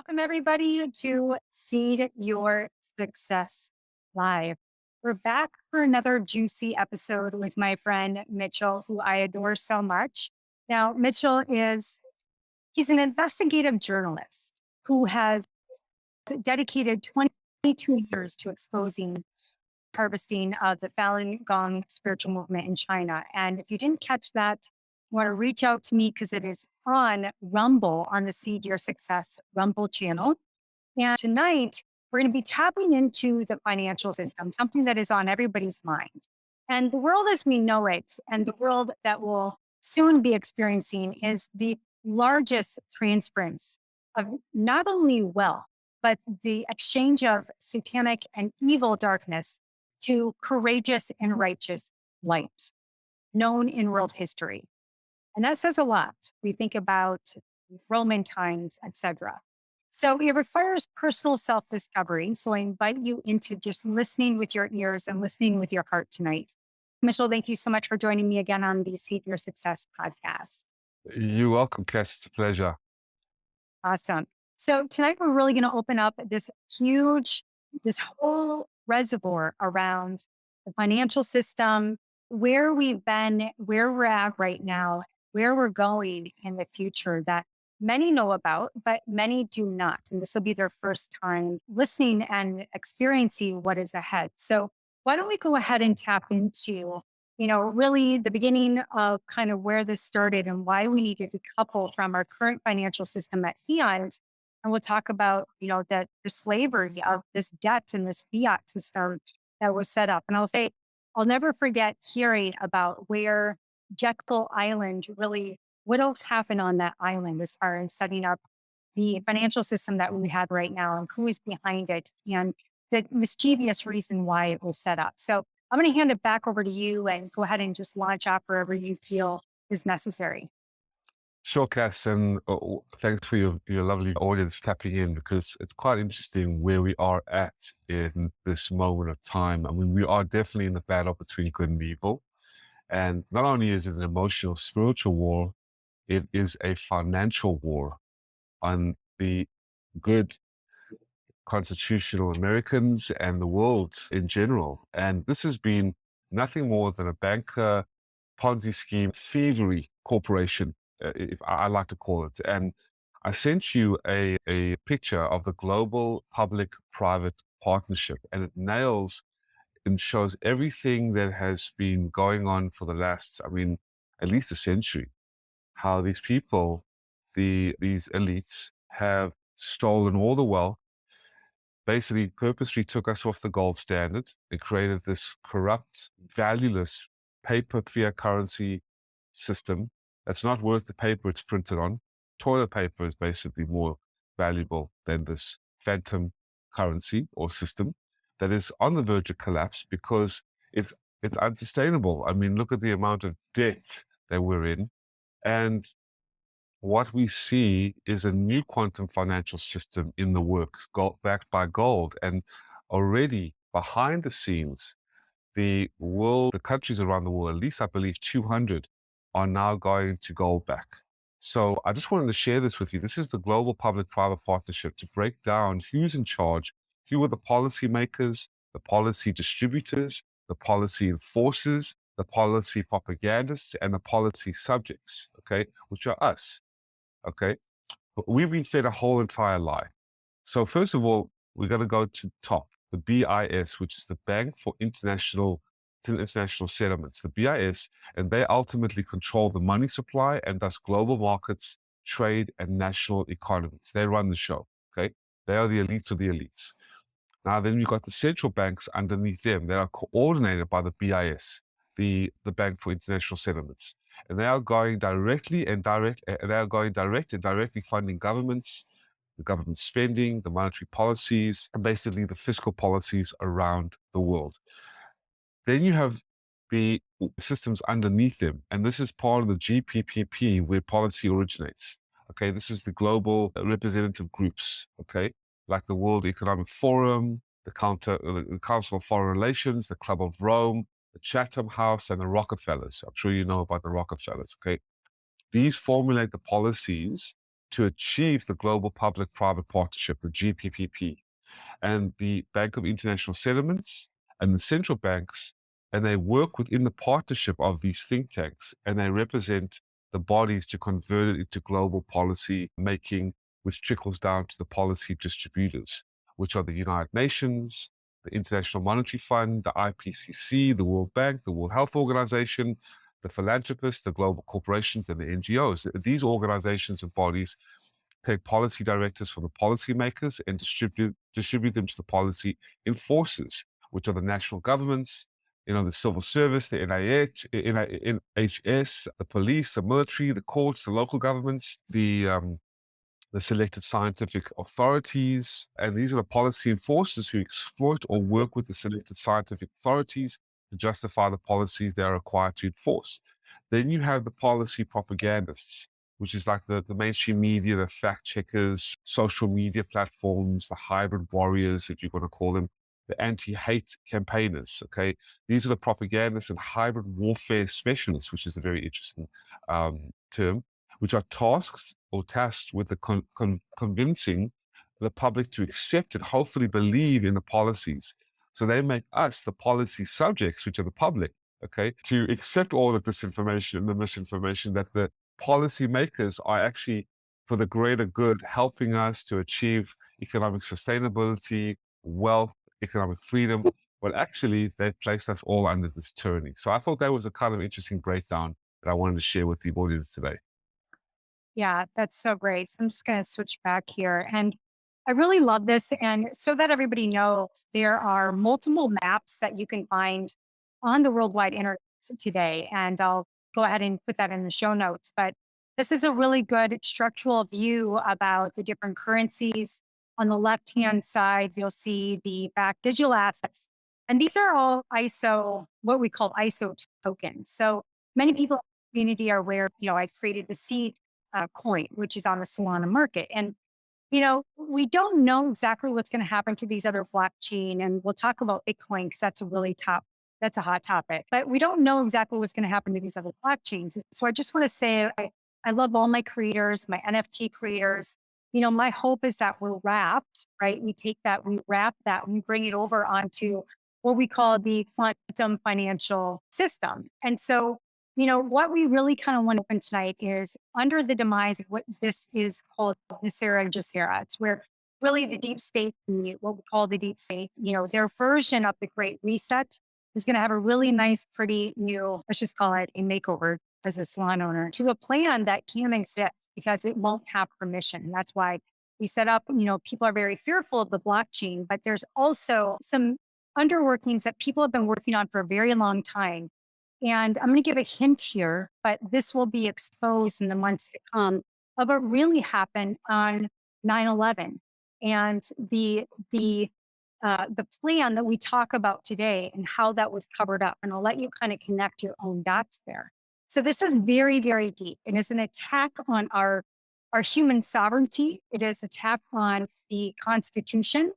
Welcome, everybody, to Seed Your Success Live. We're back for another juicy episode with my friend Mitchell, who I adore so much. Now, he's an investigative journalist who has dedicated 22 years to exposing harvesting of the Falun Gong spiritual movement in China. And if you didn't catch that, you want to reach out to me because it is on Rumble on the Seed Your Success Rumble channel. And tonight, we're going to be tapping into the financial system, something that is on everybody's mind. And the world as we know it, and the world that will soon be experiencing, is the largest transference of not only wealth, but the exchange of satanic and evil darkness to courageous and righteous light, known in world history. And that says a lot. We think about Roman times, etc. So it requires personal self-discovery. So I invite you into just listening with your ears and listening with your heart tonight. Mitchell, thank you so much for joining me again on the Seed Your Success podcast. You're welcome, Cass. It's a pleasure. Awesome. So tonight we're really going to open up this whole reservoir around the financial system, where we've been, where we're at right now, where we're going in the future that many know about, but many do not. And this will be their first time listening and experiencing what is ahead. So why don't we go ahead and tap into, really the beginning of kind of where this started and why we need to decouple from our current financial system at fiat. And we'll talk about, the slavery of this debt and this fiat system that was set up. And I'll never forget hearing about where Jekyll Island really, what else happened on that island as far as setting up the financial system that we have right now and who is behind it and the mischievous reason why it was set up. So I'm going to hand it back over to you and go ahead and just launch off wherever you feel is necessary. Sure, Cass, and thanks for your lovely audience tapping in, because it's quite interesting where we are at in this moment of time. I mean, we are definitely in the battle between good and evil. And not only is it an emotional, spiritual war, it is a financial war on the good constitutional Americans and the world in general. And this has been nothing more than a banker Ponzi scheme, thievery corporation, if I like to call it. And I sent you a picture of the global public-private partnership, and it nails and shows everything that has been going on for the last, at least a century. How these people, these elites, have stolen all the wealth, basically purposely took us off the gold standard. They created this corrupt, valueless paper fiat currency system that's not worth the paper it's printed on. Toilet paper is basically more valuable than this phantom currency or system that is on the verge of collapse because it's unsustainable. I mean, look at the amount of debt that we're in. And what we see is a new quantum financial system in the works, backed by gold. And already behind the scenes, the countries around the world, at least I believe 200, are now going to gold back. So I just wanted to share this with you. This is the global public-private partnership to break down who's in charge, who are the policy makers, the policy distributors, the policy enforcers, the policy propagandists, and the policy subjects, okay, which are us, okay? But we've been fed a whole entire lie. So first of all, we're going to go to the top, the BIS, which is the Bank for International Settlements, the BIS, and they ultimately control the money supply and thus global markets, trade, and national economies. They run the show, okay? They are the elites of the elites. Now, then you've got the central banks underneath them that are coordinated by the BIS, the Bank for International Settlements. And they are going direct and directly funding governments, the government spending, the monetary policies, and basically the fiscal policies around the world. Then you have the systems underneath them, and this is part of the GPPP where policy originates. Okay, this is the global representative groups, okay, like the World Economic Forum, the Council of Foreign Relations, the Club of Rome, the Chatham House, and the Rockefellers. I'm sure you know about the Rockefellers, okay? These formulate the policies to achieve the Global Public-Private Partnership, the GPPP, and the Bank of International Settlements and the central banks, and they work within the partnership of these think tanks, and they represent the bodies to convert it into global policy making, which trickles down to the policy distributors, which are the United Nations, the International Monetary Fund, the IPCC, the World Bank, the World Health Organization, the philanthropists, the global corporations, and the NGOs. These organizations and bodies take policy directives from the policymakers and distribute them to the policy enforcers, which are the national governments, the civil service, the NHS, the police, the military, the courts, the local governments, the selected scientific authorities. And these are the policy enforcers who exploit or work with the selected scientific authorities to justify the policies they are required to enforce. Then you have the policy propagandists, which is like the mainstream media, the fact checkers, social media platforms, the hybrid warriors, if you're going to call them, the anti-hate campaigners, okay? These are the propagandists and hybrid warfare specialists, which is a very interesting term, which are tasked with the convincing the public to accept and hopefully believe in the policies. So they make us the policy subjects, which are the public, okay, to accept all of this information, the misinformation, that the policymakers are actually for the greater good, helping us to achieve economic sustainability, wealth, economic freedom. Well, actually, they've placed us all under this tyranny. So I thought that was a kind of interesting breakdown that I wanted to share with the audience today. Yeah, that's so great. So I'm just going to switch back here. And I really love this. And so that everybody knows, there are multiple maps that you can find on the worldwide internet today. And I'll go ahead and put that in the show notes. But this is a really good structural view about the different currencies. On the left hand side, you'll see the back digital assets. And these are all ISO, what we call ISO tokens. So many people in the community are aware, I created the seed coin, which is on the Solana market. And, we don't know exactly what's going to happen to these other blockchain. And we'll talk about Bitcoin because that's a hot topic. But we don't know exactly what's going to happen to these other blockchains. So I just want to say, I love all my creators, my NFT creators. My hope is that we're wrapped, right? We take that, we wrap that, we bring it over onto what we call the quantum financial system. And so what we really kind of want to open tonight is under the demise of what this is called Nesara and Gesara. It's where really the deep state, what we call the deep state, their version of the Great Reset is going to have a really nice, pretty new, let's just call it a makeover as a salon owner to a plan that can exist because it won't have permission. And that's why we set up, people are very fearful of the blockchain, but there's also some underworkings that people have been working on for a very long time. And I'm going to give a hint here, but this will be exposed in the months to come of what really happened on 9/11 and the plan that we talk about today and how that was covered up. And I'll let you kind of connect your own dots there. So this is very, very deep. It is an attack on our human sovereignty. It is an attack on the Constitution,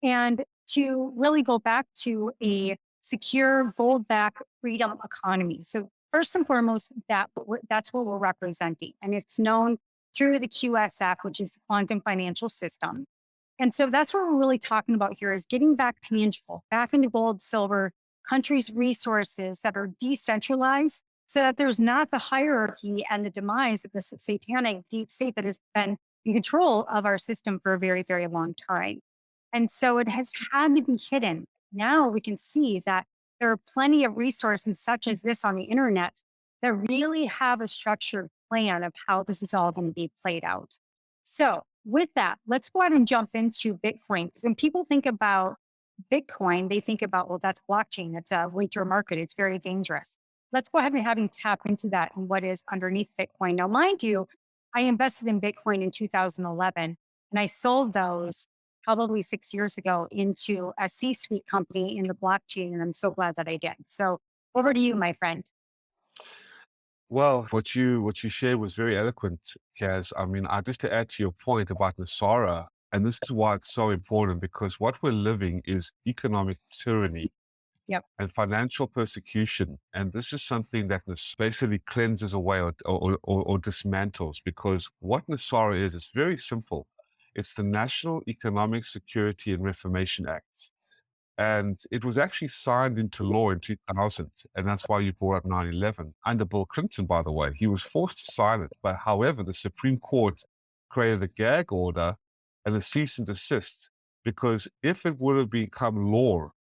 and to really go back to a secure, gold-backed freedom economy. So first and foremost, that's what we're representing. And it's known through the QSF, which is quantum financial system. And so that's what we're really talking about here is getting back tangible, back into gold, silver, countries' resources that are decentralized so that there's not the hierarchy and the demise of this satanic deep state that has been in control of our system for a very, very long time. And so it has had to be hidden. Now we can see that there are plenty of resources such as this on the internet that really have a structured plan of how this is all going to be played out. So with that, let's go ahead and jump into Bitcoin. Because when people think about Bitcoin, they think about, well, that's blockchain. It's a winter market. It's very dangerous. Let's go ahead and have you tap into that and what is underneath Bitcoin. Now, mind you, I invested in Bitcoin in 2011 and I sold those probably 6 years ago into a C-suite company in the blockchain. And I'm so glad that I did. So over to you, my friend. Well, what you shared was very eloquent, Kaz. I mean, just to add to your point about Nesara, and this is why it's so important, because what we're living is economic tyranny. Yep. and financial persecution. And this is something that basically cleanses away or dismantles, because what Nesara is, it's very simple. It's the National Economic Security and Reformation Act. And it was actually signed into law in 2000. And that's why you brought up 9/11. Under Bill Clinton, by the way, he was forced to sign it. But however, the Supreme Court created a gag order and a cease and desist, because if it would have become law,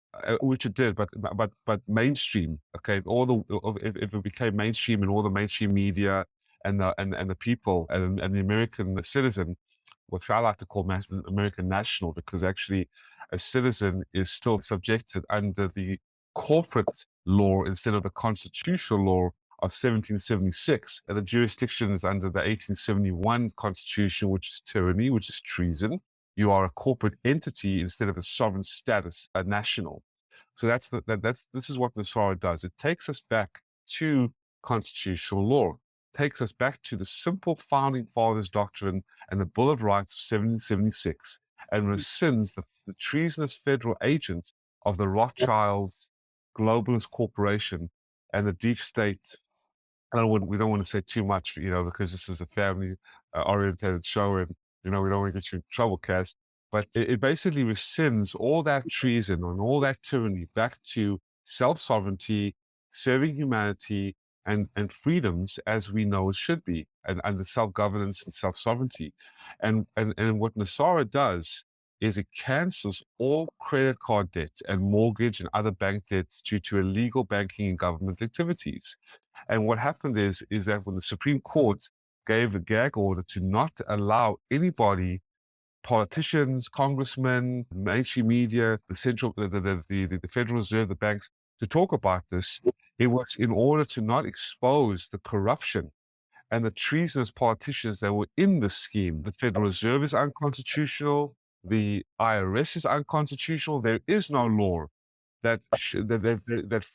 which it did, but mainstream, okay, if it became mainstream in all the mainstream media and the people and the American citizen, which I like to call American national, because actually a citizen is still subjected under the corporate law instead of the constitutional law of 1776. And the jurisdiction is under the 1871 Constitution, which is tyranny, which is treason. You are a corporate entity instead of a sovereign status, a national. So this is what Nesara does. It takes us back to constitutional law, takes us back to the simple founding fathers doctrine and the Bill of Rights of 1776, and rescinds the treasonous federal agent of the Rothschilds, globalist corporation, and the deep state. We don't want to say too much, because this is a family oriented show, and we don't want to get you in trouble, Cass. But it basically rescinds all that treason and all that tyranny back to self-sovereignty, serving humanity, and freedoms as we know it should be, and under self-governance and self-sovereignty. And what Nesara does is it cancels all credit card debt and mortgage and other bank debts due to illegal banking and government activities. And what happened is that when the Supreme Court gave a gag order to not allow anybody, politicians, congressmen, mainstream media, the Federal Reserve, the banks, to talk about this, it was in order to not expose the corruption and the treasonous politicians that were in the scheme. The Federal Reserve is unconstitutional. The IRS is unconstitutional. There is no law that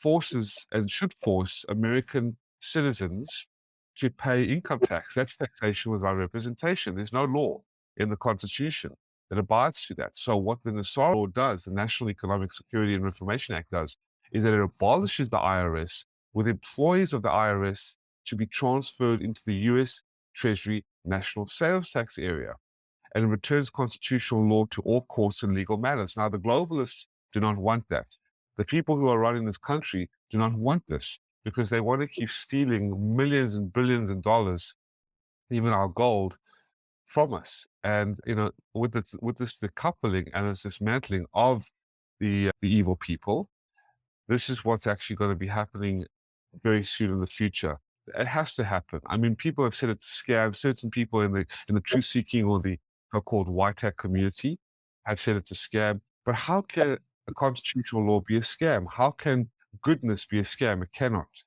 forces and should force American citizens to pay income tax. That's taxation without representation. There's no law in the Constitution that abides to that. So what the Nesara law does, the National Economic Security and Reformation Act does, is that it abolishes the IRS, with employees of the IRS to be transferred into the U.S. Treasury National Sales Tax area, and returns constitutional law to all courts and legal matters. Now, the globalists do not want that. The people who are running this country do not want this, because they want to keep stealing millions and billions of dollars, even our gold, from us. And with this decoupling and this dismantling of the evil people, this is what's actually going to be happening very soon in the future. It has to happen. I mean, people have said it's a scam. Certain people in the truth seeking or the so-called white hat community have said it's a scam. But how can a constitutional law be a scam? How can goodness be a scam? It cannot.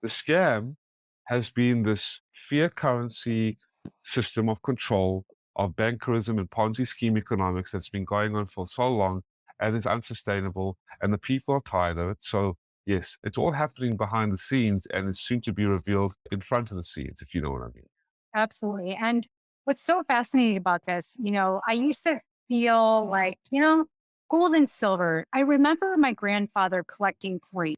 The scam has been this fiat currency system of control of bankerism and Ponzi scheme economics that's been going on for so long, and is unsustainable, and the people are tired of it. So yes, it's all happening behind the scenes, and it's soon to be revealed in front of the scenes, if you know what I mean. Absolutely. And what's so fascinating about this, I used to feel like, gold and silver. I remember my grandfather collecting coins.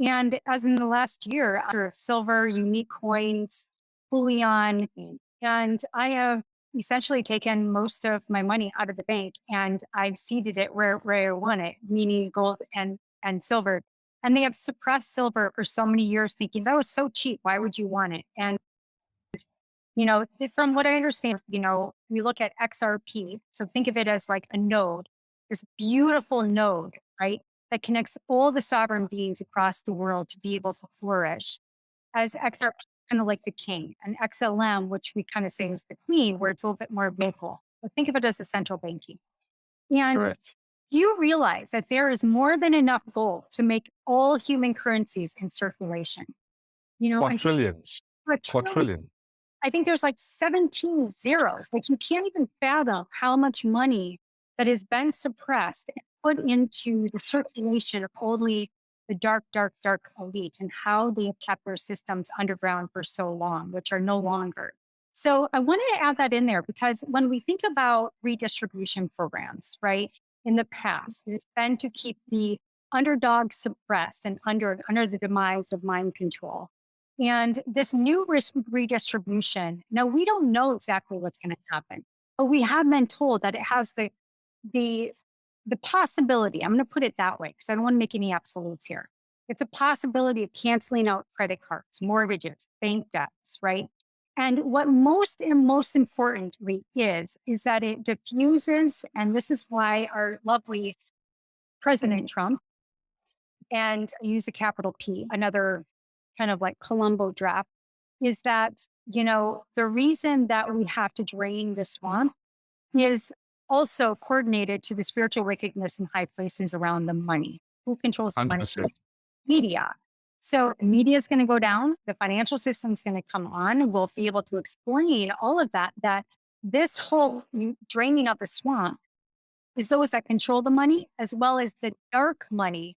And as in the last year, after silver, unique coins, bullion, and I have essentially taken most of my money out of the bank and I've seeded it where I want it, meaning gold and silver. And they have suppressed silver for so many years, thinking that was so cheap. Why would you want it? And from what I understand, we look at XRP. So think of it as like a node, this beautiful node, right? That connects all the sovereign beings across the world to be able to flourish. As XRP, kind of like the king, and XLM, which we kind of say is the queen, where it's a little bit more local. But think of it as the central banking. And Correct. you realize that there is more than enough gold to make all human currencies in circulation. Quadrillions. A trillion. Quadrillion. I think there's like 17 zeros. Like you can't even fathom how much money that has been suppressed and put into the circulation of only the dark, dark, dark elite, and how they have kept their systems underground for so long, which are no longer. So I wanted to add that in there, because when we think about redistribution programs, right, in the past, it's been to keep the underdog suppressed and under the demise of mind control. And this new risk redistribution, now we don't know exactly what's going to happen, but we have been told that it has the the possibility. I'm going to put it that way because I don't want to make any absolutes here. It's a possibility of canceling out credit cards, mortgages, bank debts, right? And what most importantly is that it diffuses, and this is why our lovely President Trump, and I use a capital P, another kind of like Columbo draft, is that, the reason that we have to drain the swamp is also coordinated to the spiritual wickedness in high places around the money. Who controls the money? 100%. Media. So the media is going to go down. The financial system is going to come on. We'll be able to explain all of that, that this whole draining of the swamp is those that control the money as well as the dark money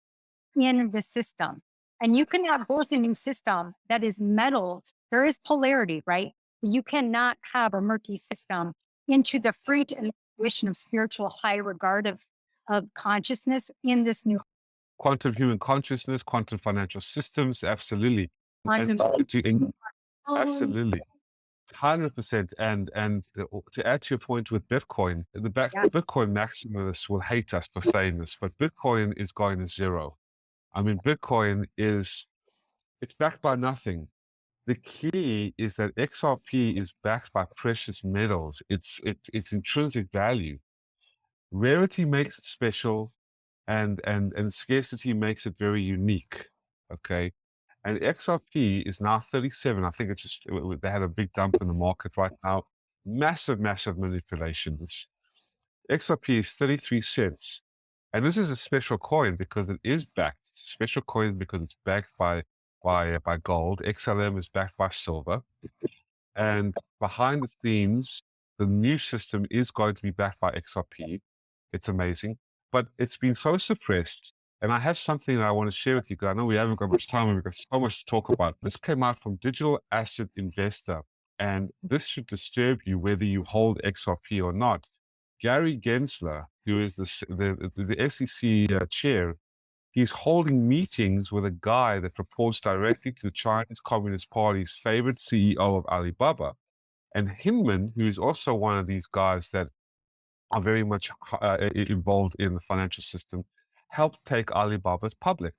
in the system. And you can have both a new system that is meddled. There is polarity, right? You cannot have a murky system into the fruit and fruition of spiritual high regard of consciousness in this new Quantum human consciousness, quantum financial systems, absolutely. And quantum. absolutely. 100%. And to add to your point with Bitcoin, Yeah. Bitcoin maximalists will hate us for saying this, but Bitcoin is going to zero. I mean, Bitcoin it's backed by nothing. The key is that XRP is backed by precious metals. It's intrinsic value. Rarity makes it special, and scarcity makes it very unique. Okay. And XRP is now 37. I think it's just they had a big dump in the market right now. Massive, massive manipulations. XRP is 33 cents. And this is a special coin because it is backed. It's a special coin because it's backed by gold. XLM is backed by silver. And behind the scenes, the new system is going to be backed by XRP. It's amazing. But it's been so suppressed. And I have something that I want to share with you because I know we haven't got much time and we've got so much to talk about. This came out from Digital Asset Investor. And this should disturb you whether you hold XRP or not. Gary Gensler, who is the SEC chair, he's holding meetings with a guy that reports directly to the Chinese Communist Party's favorite CEO of Alibaba. And Hinman, who is also one of these guys that are very much involved in the financial system, helped take Alibaba's public.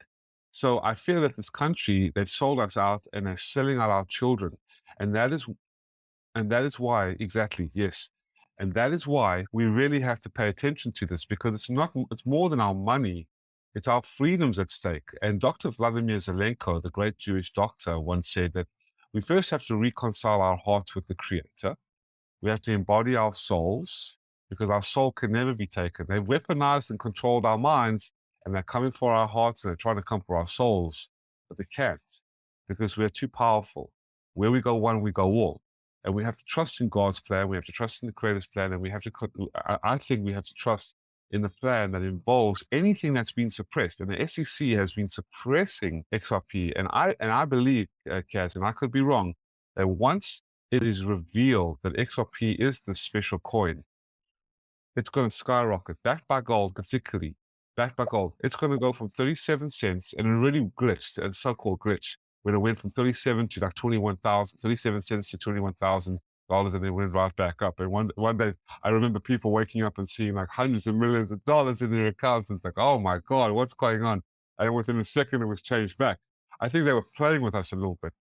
So I feel that this country, they've sold us out and they're selling out our children. And that is why, exactly, yes. And that is why we really have to pay attention to this because it's more than our money. It's our freedoms at stake. And Dr. Vladimir Zelenko, the great Jewish doctor, once said that we first have to reconcile our hearts with the Creator. We have to embody our souls because our soul can never be taken. They've weaponized and controlled our minds and they're coming for our hearts and they're trying to come for our souls, but they can't because we're too powerful. Where we go one, we go all. And we have to trust in God's plan. We have to trust in the Creator's plan. And we have to, I think we have to trust in the plan that involves anything that's been suppressed. And the SEC has been suppressing XRP. And I believe, Kaz, and I could be wrong, that once it is revealed that XRP is the special coin, it's going to skyrocket, backed by gold, particularly backed by gold. It's going to go from 37 cents and it really glitched, a so-called glitch, when it went from 37 to like 37 cents to $21,000, and then went right back up. And one day, I remember people waking up and seeing like hundreds of millions of dollars in their accounts. And it's like, oh my God, what's going on? And within a second, it was changed back. I think they were playing with us a little bit.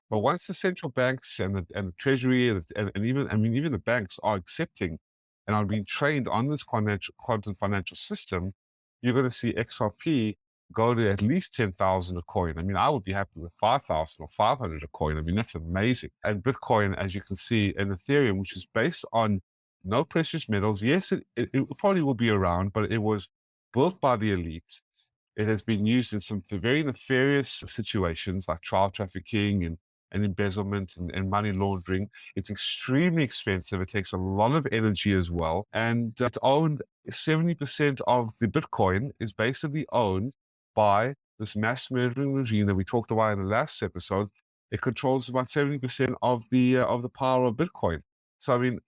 But once the central banks and the treasury and even the banks are accepting and are being trained on this quantum financial system, you're going to see XRP go to at least 10,000 a coin. I mean, I would be happy with 5,000 or 500 a coin. I mean, that's amazing. And Bitcoin, as you can see, and Ethereum, which is based on no precious metals. Yes, it probably will be around, but it was built by the elite. It has been used in some very nefarious situations like child trafficking and embezzlement and money laundering. It's extremely expensive. It takes a lot of energy as well. And it's owned, 70% of the Bitcoin is basically owned by this mass murdering regime that we talked about in the last episode. It controls about 70% of the power of Bitcoin. So, I mean,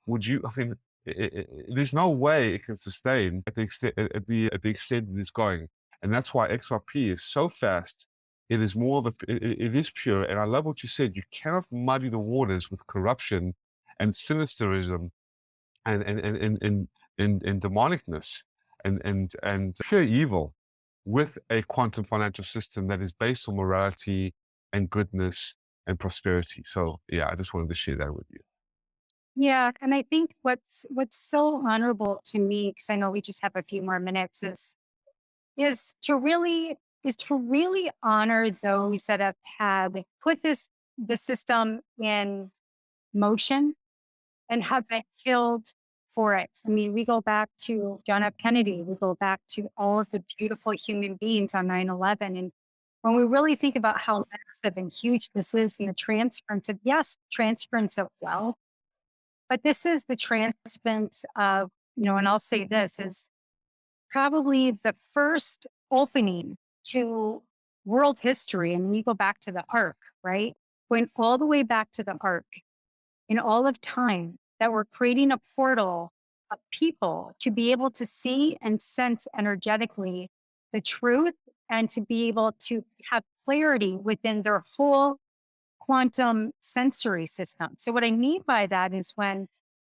there's no way it can sustain at the extent it is going. And that's why XRP is so fast. It is more it is pure. And I love what you said. You cannot muddy the waters with corruption and sinisterism and demonicness and pure evil with a quantum financial system that is based on morality and goodness and prosperity. So yeah, I just wanted to share that with you. Yeah, and I think what's so honorable to me, because I know we just have a few more minutes, is to really honor those that have put the system in motion and have been killed for it. I mean, we go back to John F. Kennedy, we go back to all of the beautiful human beings on 9/11. And when we really think about how massive and huge this is, and the transference of, yes, transference of wealth, but this is the transference of, and I'll say this is probably the first opening to world history. And we go back to the ark, right? Going all the way back to the ark in all of time, that we're creating a portal of people to be able to see and sense energetically the truth and to be able to have clarity within their whole quantum sensory system. So what I mean by that is when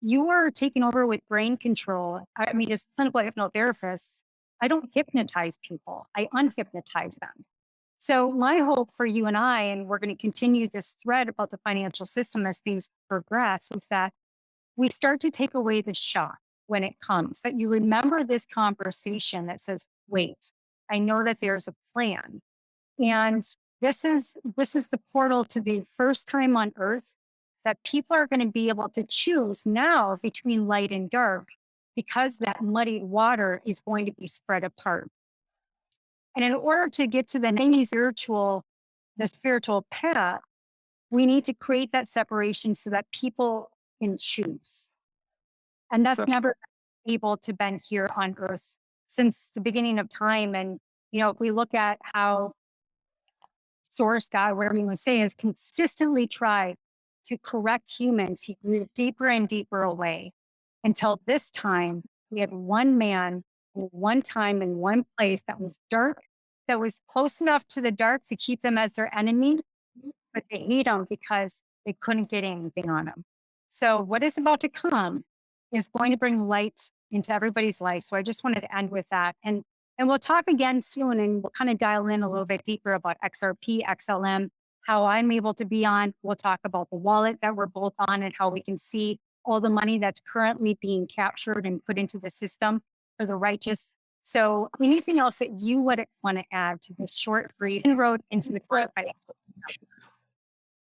you are taking over with brain control, I mean, as clinical hypnotherapists, I don't hypnotize people. I unhypnotize them. So my hope for you and I, and we're going to continue this thread about the financial system as things progress, is that we start to take away the shock when it comes, that you remember this conversation that says, wait, I know that there's a plan. And this is the portal to the first time on earth that people are going to be able to choose now between light and dark, because that muddy water is going to be spread apart. And in order to get to the spiritual path, we need to create that separation so that people can choose. And that's So never been able to been here on earth since the beginning of time. And, if we look at how source God, whatever you want to say, has consistently tried to correct humans, he grew deeper and deeper away until this time we had one man in one time in one place that was dark, that was close enough to the dark to keep them as their enemy, but they hate them because they couldn't get anything on them. So what is about to come is going to bring light into everybody's life. So I just wanted to end with that. And we'll talk again soon, and we'll kind of dial in a little bit deeper about XRP, XLM, how I'm able to be on. We'll talk about the wallet that we're both on and how we can see all the money that's currently being captured and put into the system for the righteous. So anything else that you would want to add to this short, brief inroad into the current financial?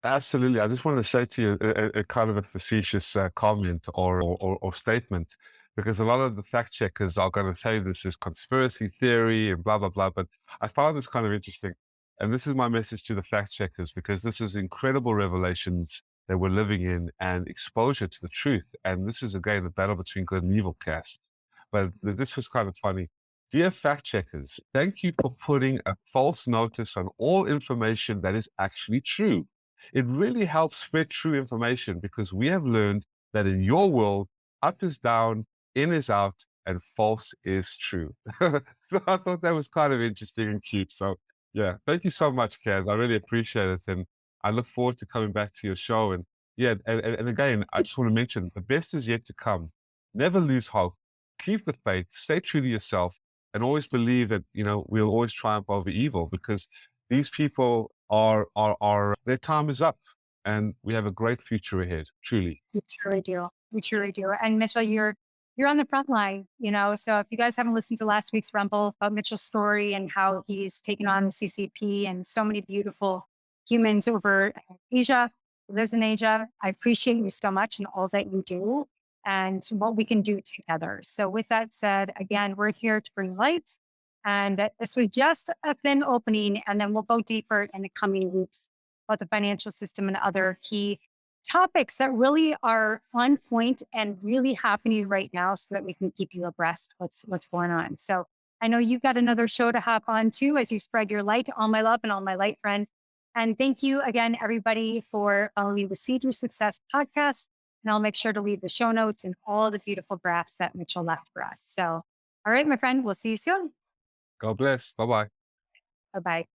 absolutely. I just wanted to say to you a kind of a facetious comment or statement, because a lot of the fact checkers are going to say this is conspiracy theory and blah, blah, blah. But I found this kind of interesting. And this is my message to the fact checkers, because this is incredible revelations that we're living in and exposure to the truth. And this is, again, the battle between good and evil, Cass. But this was kind of funny. Dear fact checkers, thank you for putting a false notice on all information that is actually true. It really helps spread true information, because we have learned that in your world, up is down, in is out, and false is true. So I thought that was kind of interesting and cute. So yeah, thank you so much, Kaz. I really appreciate it. And I look forward to coming back to your show. And yeah, and again, I just want to mention the best is yet to come. Never lose hope. Keep the faith, stay true to yourself, and always believe that, we'll always triumph over evil, because these people are their time is up, and we have a great future ahead, truly. We truly do. We truly do. And Mitchell, you're on the front line, So if you guys haven't listened to last week's Rumble about Mitchell's story and how he's taken on the CCP and so many beautiful humans over Asia, lives in Asia, I appreciate you so much and all that you do and what we can do together. So with that said, again, we're here to bring light. And that this was just a thin opening, and then we'll go deeper in the coming weeks about the financial system and other key topics that really are on point and really happening right now, so that we can keep you abreast what's going on. So I know you've got another show to hop on too as you spread your light. All my love and all my light, friends. And thank you again, everybody, for following the Seed Your Success podcast. And I'll make sure to leave the show notes and all the beautiful graphs that Mitchell left for us. So, all right, my friend, we'll see you soon. God bless. Bye bye. Bye bye.